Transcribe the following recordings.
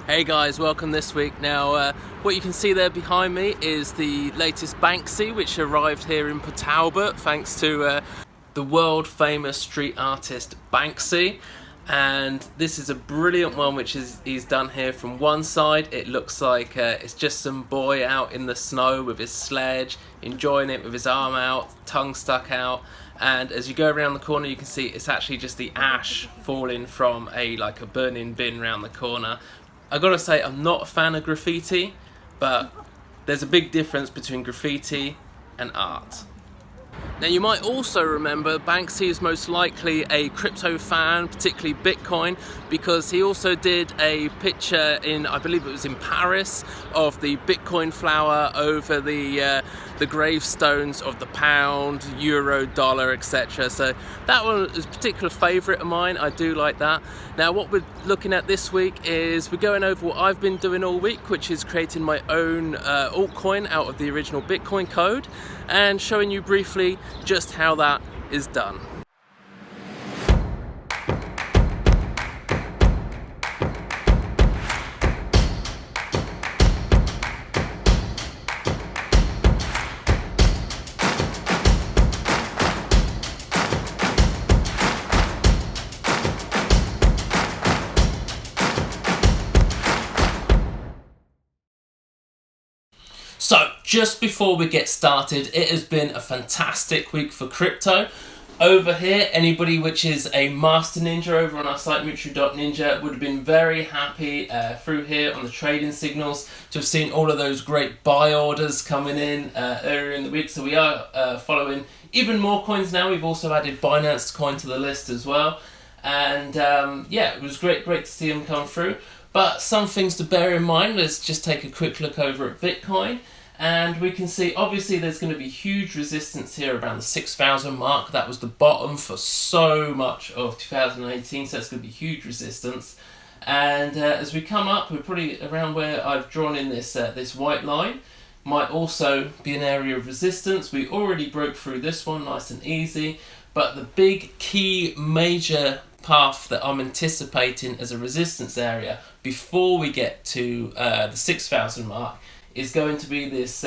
Hey guys, welcome this week. Now, what you can see there behind me is the latest Banksy, which arrived here in Port Talbot thanks to the world famous street artist Banksy. And this is a brilliant one which he's done here. From one side it looks like it's just some boy out in the snow with his sledge, enjoying it with his arm out, tongue stuck out. And as you go around the corner you can see it's actually just the ash falling from a burning bin around the corner. I gotta say, I'm not a fan of graffiti, but there's a big difference between graffiti and art. Now, you might also remember Banksy is most likely a crypto fan, particularly Bitcoin, because he also did a picture in, I believe it was in Paris, of the Bitcoin flower over the gravestones of the pound, euro, dollar, etc. So that one is a particular favourite of mine. I do like that. Now, what we're looking at this week is we're going over what I've been doing all week, which is creating my own altcoin out of the original Bitcoin code and showing you briefly just how that is done. So, just before we get started, it has been a fantastic week for crypto. Over here, anybody which is a master ninja over on our site, mutual.ninja, would have been very happy through here on the trading signals to have seen all of those great buy orders coming in earlier in the week. So we are following even more coins now. We've also added Binance coin to the list as well. And yeah, it was great to see them come through. But some things to bear in mind. Let's just take a quick look over at Bitcoin. And we can see, obviously, there's going to be huge resistance here around the 6,000 mark. That was the bottom for so much of 2018, so it's going to be huge resistance. And as we come up, we're probably around where I've drawn in this this white line. Might also be an area of resistance. We already broke through this one, nice and easy. But the big, key, major path that I'm anticipating as a resistance area before we get to the 6,000 mark is going to be this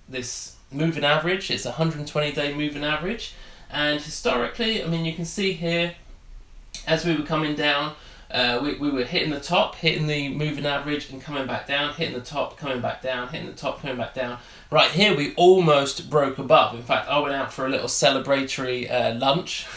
this moving average. It's a 120-day moving average, and historically, I mean, you can see here as we were coming down, we were hitting the top, hitting the moving average, and coming back down, hitting the top, coming back down, hitting the top, coming back down. Right here, we almost broke above. In fact, I went out for a little celebratory lunch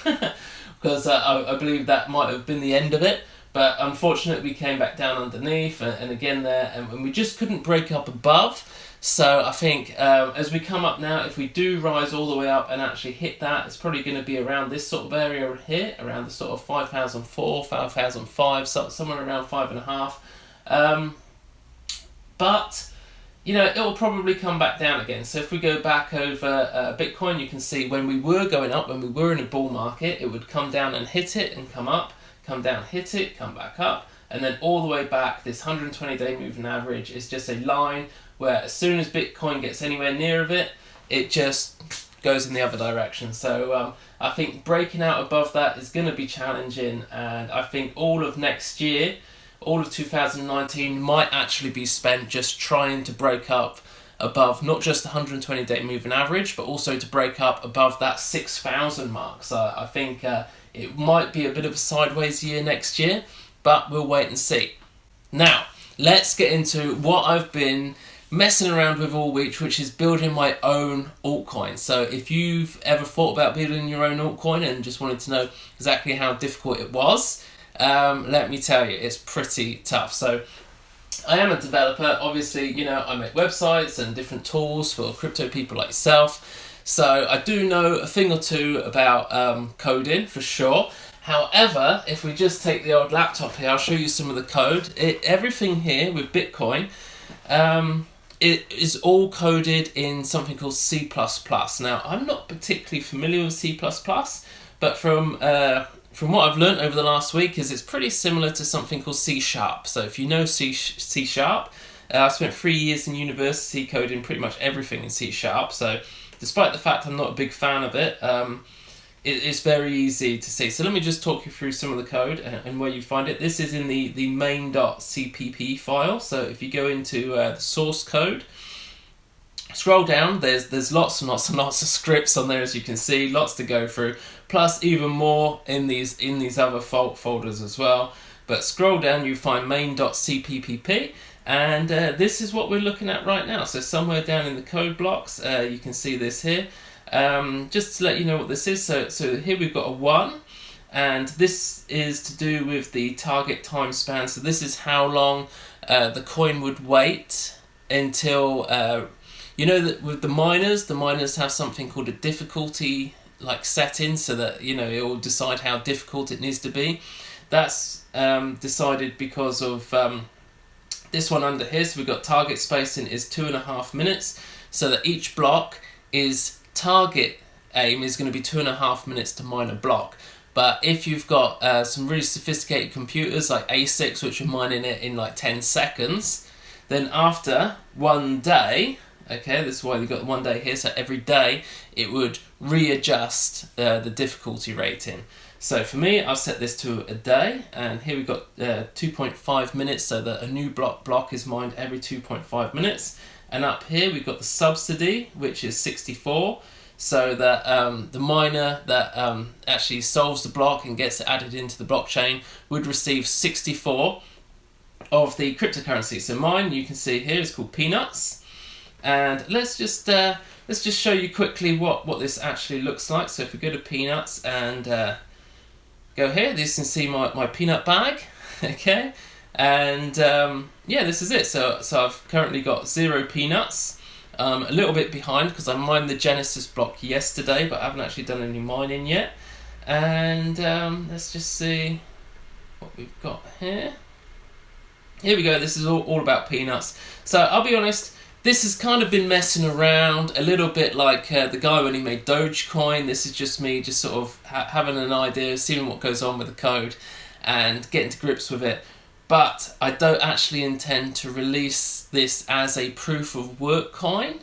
because I believe that might have been the end of it. But unfortunately, we came back down underneath and again there, and we just couldn't break up above. So I think as we come up now, if we do rise all the way up and actually hit that, it's probably going to be around this sort of area here, around the sort of 5,004, 5,005, somewhere around 5.5. But you know, it will probably come back down again. So if we go back over Bitcoin, you can see when we were going up, when we were in a bull market, it would come down and hit it and come up. Come down, hit it, come back up, and then all the way back. This 120-day moving average is just a line where as soon as Bitcoin gets anywhere near of it, it just goes in the other direction. So I think breaking out above that is going to be challenging, and I think all of next year, all of 2019 might actually be spent just trying to break up above not just the 120-day moving average, but also to break up above that 6,000 mark. So I think it might be a bit of a sideways year next year, but we'll wait and see. Now, let's get into what I've been messing around with all week, which is building my own altcoin. So if you've ever thought about building your own altcoin and just wanted to know exactly how difficult it was, let me tell you, it's pretty tough. So I am a developer. Obviously, you know, I make websites and different tools for crypto people like yourself. So I do know a thing or two about coding for sure. However, if we just take the old laptop here, I'll show you some of the code. Everything here with Bitcoin, it is all coded in something called C++. Now, I'm not particularly familiar with C++, but from what I've learned over the last week is it's pretty similar to something called C#. So if you know C#, I spent 3 years in university coding pretty much everything in C#. So despite the fact I'm not a big fan of it, it's very easy to see. So let me just talk you through some of the code and where you find it. This is in the main.cpp file. So if you go into the source code, scroll down, there's lots and lots and lots of scripts on there, as you can see, lots to go through, plus even more in these other folders as well. But scroll down, you find main.cpp, and this is what we're looking at right now. So somewhere down in the code blocks, you can see this here. Just to let you know what this is, so here we've got a 1, and this is to do with the target time span. So this is how long the coin would wait until, you know that with the miners have something called a difficulty like setting, so that, you know, it will decide how difficult it needs to be. That's decided because of this one under here. So we've got target spacing is 2.5 minutes, so that each block is target aim is going to be 2.5 minutes to mine a block. But if you've got some really sophisticated computers like ASICs, which are mining it in like 10 seconds, then after 1 day, okay, this is why we've got 1 day here, so every day it would readjust the difficulty rating. So for me, I've set this to a day, and here we've got 2.5 minutes, so that a new block is mined every 2.5 minutes. And up here we've got the subsidy, which is 64, so that the miner that actually solves the block and gets it added into the blockchain would receive 64 of the cryptocurrency. So mine, you can see here, is called Peanuts. And let's just show you quickly what this actually looks like. So if we go to Peanuts and go here, you can see my peanut bag, okay? And yeah, this is it. So I've currently got 0 peanuts. A little bit behind because I mined the Genesis block yesterday, but I haven't actually done any mining yet. And let's just see what we've got here. Here we go. This is all about peanuts. So I'll be honest, this has kind of been messing around a little bit like the guy when he made Dogecoin. This is just me just sort of having an idea, seeing what goes on with the code and getting to grips with it. But I don't actually intend to release this as a proof of work coin,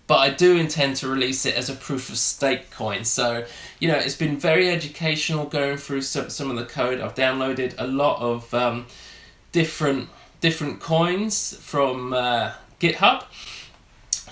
but I do intend to release it as a proof of stake coin. So, you know, it's been very educational going through some of the code. I've downloaded a lot of different coins from GitHub.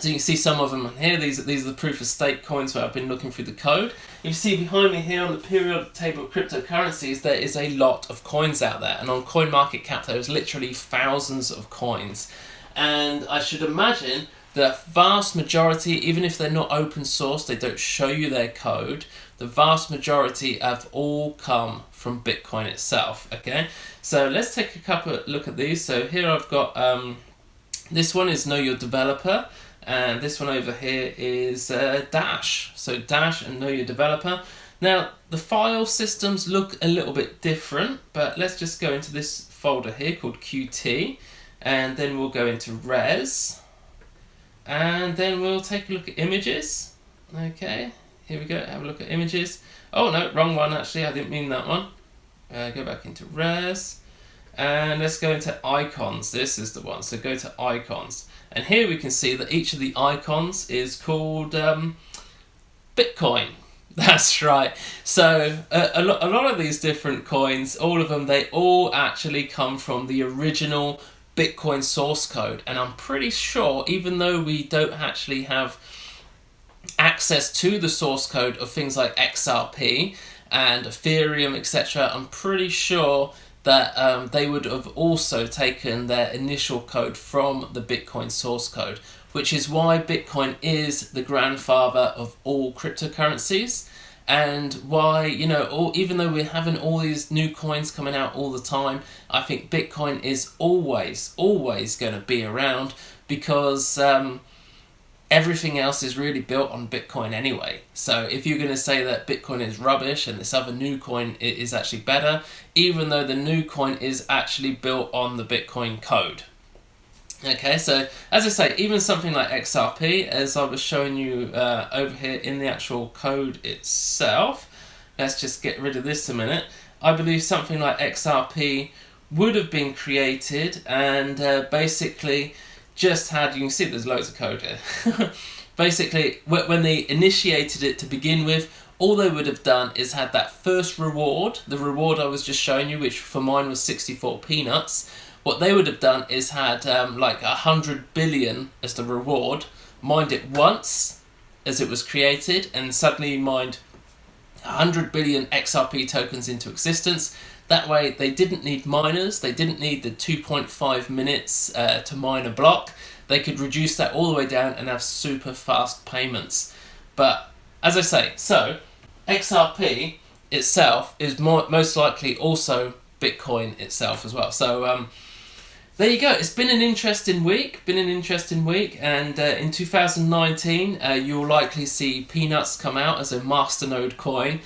So you can see some of them here. These are the proof of stake coins where I've been looking through the code. You see behind me here on the periodic table of cryptocurrencies, there is a lot of coins out there. And on CoinMarketCap, there's literally thousands of coins. And I should imagine the vast majority, even if they're not open source, they don't show you their code, the vast majority have all come from Bitcoin itself, okay? So let's take a look at these. So here I've got, this one is Know Your Developer. And this one over here is Dash. So Dash and Know Your Developer. Now, the file systems look a little bit different, but let's just go into this folder here called Qt, and then we'll go into Res, and then we'll take a look at images. Okay, here we go, have a look at images. Oh no, wrong one actually, I didn't mean that one. Go back into Res, and let's go into icons. This is the one, so go to icons. And here we can see that each of the icons is called Bitcoin. That's right. So a lot of these different coins, all of them, they all actually come from the original Bitcoin source code. And I'm pretty sure, even though we don't actually have access to the source code of things like XRP and Ethereum, etc., I'm pretty sure that they would have also taken their initial code from the Bitcoin source code, which is why Bitcoin is the grandfather of all cryptocurrencies, and why, you know, even though we're having all these new coins coming out all the time, I think Bitcoin is always going to be around, because everything else is really built on Bitcoin anyway. So if you're going to say that Bitcoin is rubbish and this other new coin is actually better, even though the new coin is actually built on the Bitcoin code. Okay, so as I say, even something like XRP, as I was showing you over here in the actual code itself, let's just get rid of this a minute. I believe something like XRP would have been created and basically just had, you can see there's loads of code here. Basically, when they initiated it to begin with, all they would have done is had that first reward, the reward I was just showing you, which for mine was 64 peanuts. What they would have done is had like 100 billion as the reward, mined it once as it was created, and suddenly mined 100 billion XRP tokens into existence. That way they didn't need miners, they didn't need the 2.5 minutes to mine a block. They could reduce that all the way down and have super fast payments. But as I say, so XRP itself is most likely also Bitcoin itself as well. So there you go. It's been an interesting week. And in 2019, you'll likely see Peanuts come out as a masternode coin.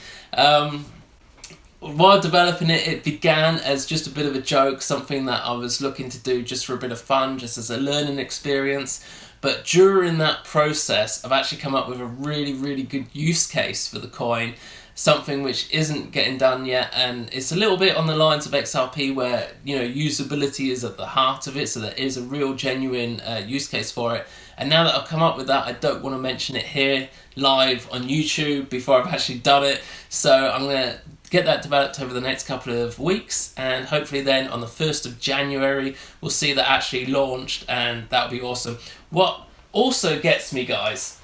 While developing it, it began as just a bit of a joke, something that I was looking to do just for a bit of fun, just as a learning experience. But during that process, I've actually come up with a really, really good use case for the coin, something which isn't getting done yet, and it's a little bit on the lines of XRP where, you know, usability is at the heart of it, so there is a real genuine use case for it. And now that I've come up with that, I don't want to mention it here live on YouTube before I've actually done it, so I'm going to get that developed over the next couple of weeks, and hopefully then on the 1st of January we'll see that actually launched, and that'll be awesome. What also gets me, guys,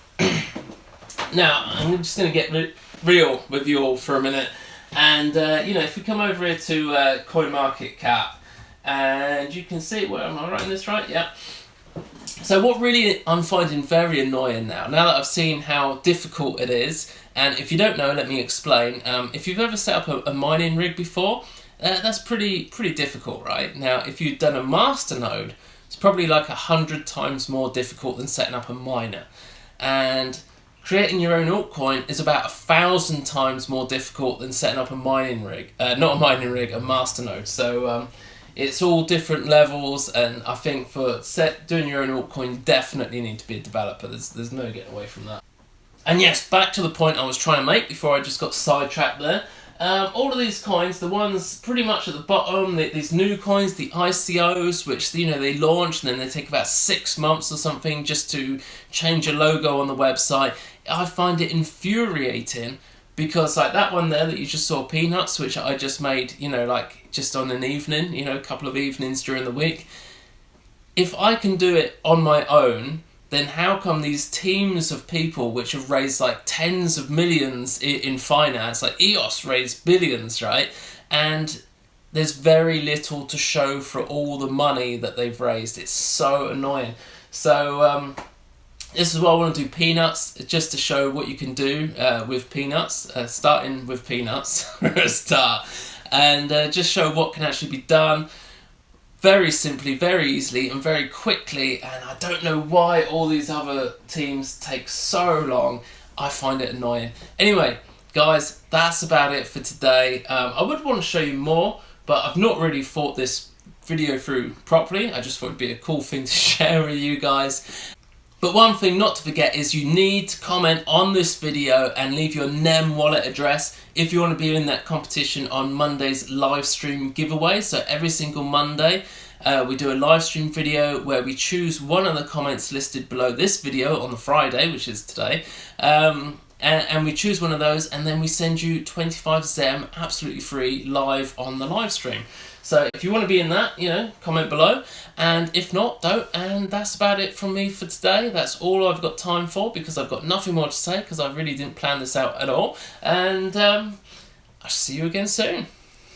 now I'm just going to get real with you all for a minute, and you know, if we come over here to CoinMarketCap, and you can see, where am I writing this right? Yeah. So what really I'm finding very annoying now that I've seen how difficult it is, and if you don't know, let me explain. If you've ever set up a mining rig before, that's pretty difficult, right? Now, if you've done a masternode, it's probably like 100 times more difficult than setting up a miner. And creating your own altcoin is about 1,000 times more difficult than setting up a mining rig. Not a mining rig, a masternode. So it's all different levels, and I think for doing your own altcoin, you definitely need to be a developer. There's no getting away from that. And yes, back to the point I was trying to make before I just got sidetracked there. All of these coins, the ones pretty much at the bottom, these new coins, the ICOs, which, you know, they launch and then they take about 6 months or something just to change a logo on the website. I find it infuriating because, like that one there that you just saw, Peanuts, which I just made, you know, like just on an evening, you know, a couple of evenings during the week. If I can do it on my own, then how come these teams of people which have raised like tens of millions in finance, like EOS raised billions, right? And there's very little to show for all the money that they've raised. It's so annoying. So this is why I want to do Peanuts, just to show what you can do with Peanuts, starting with Peanuts for a start, and just show what can actually be done very simply, very easily, and very quickly. And I don't know why all these other teams take so long. I find it annoying. Anyway, guys, that's about it for today. I would want to show you more, but I've not really thought this video through properly. I just thought it'd be a cool thing to share with you guys. But one thing not to forget is you need to comment on this video and leave your NEM wallet address if you want to be in that competition on Monday's live stream giveaway. So every single Monday we do a live stream video where we choose one of the comments listed below this video on the Friday, which is today, and we choose one of those, and then we send you 25 ZEM absolutely free live on the live stream. So if you want to be in that, you know, comment below, and if not, don't. And that's about it from me for today. That's all I've got time for, because I've got nothing more to say, because I really didn't plan this out at all. And I'll see you again soon.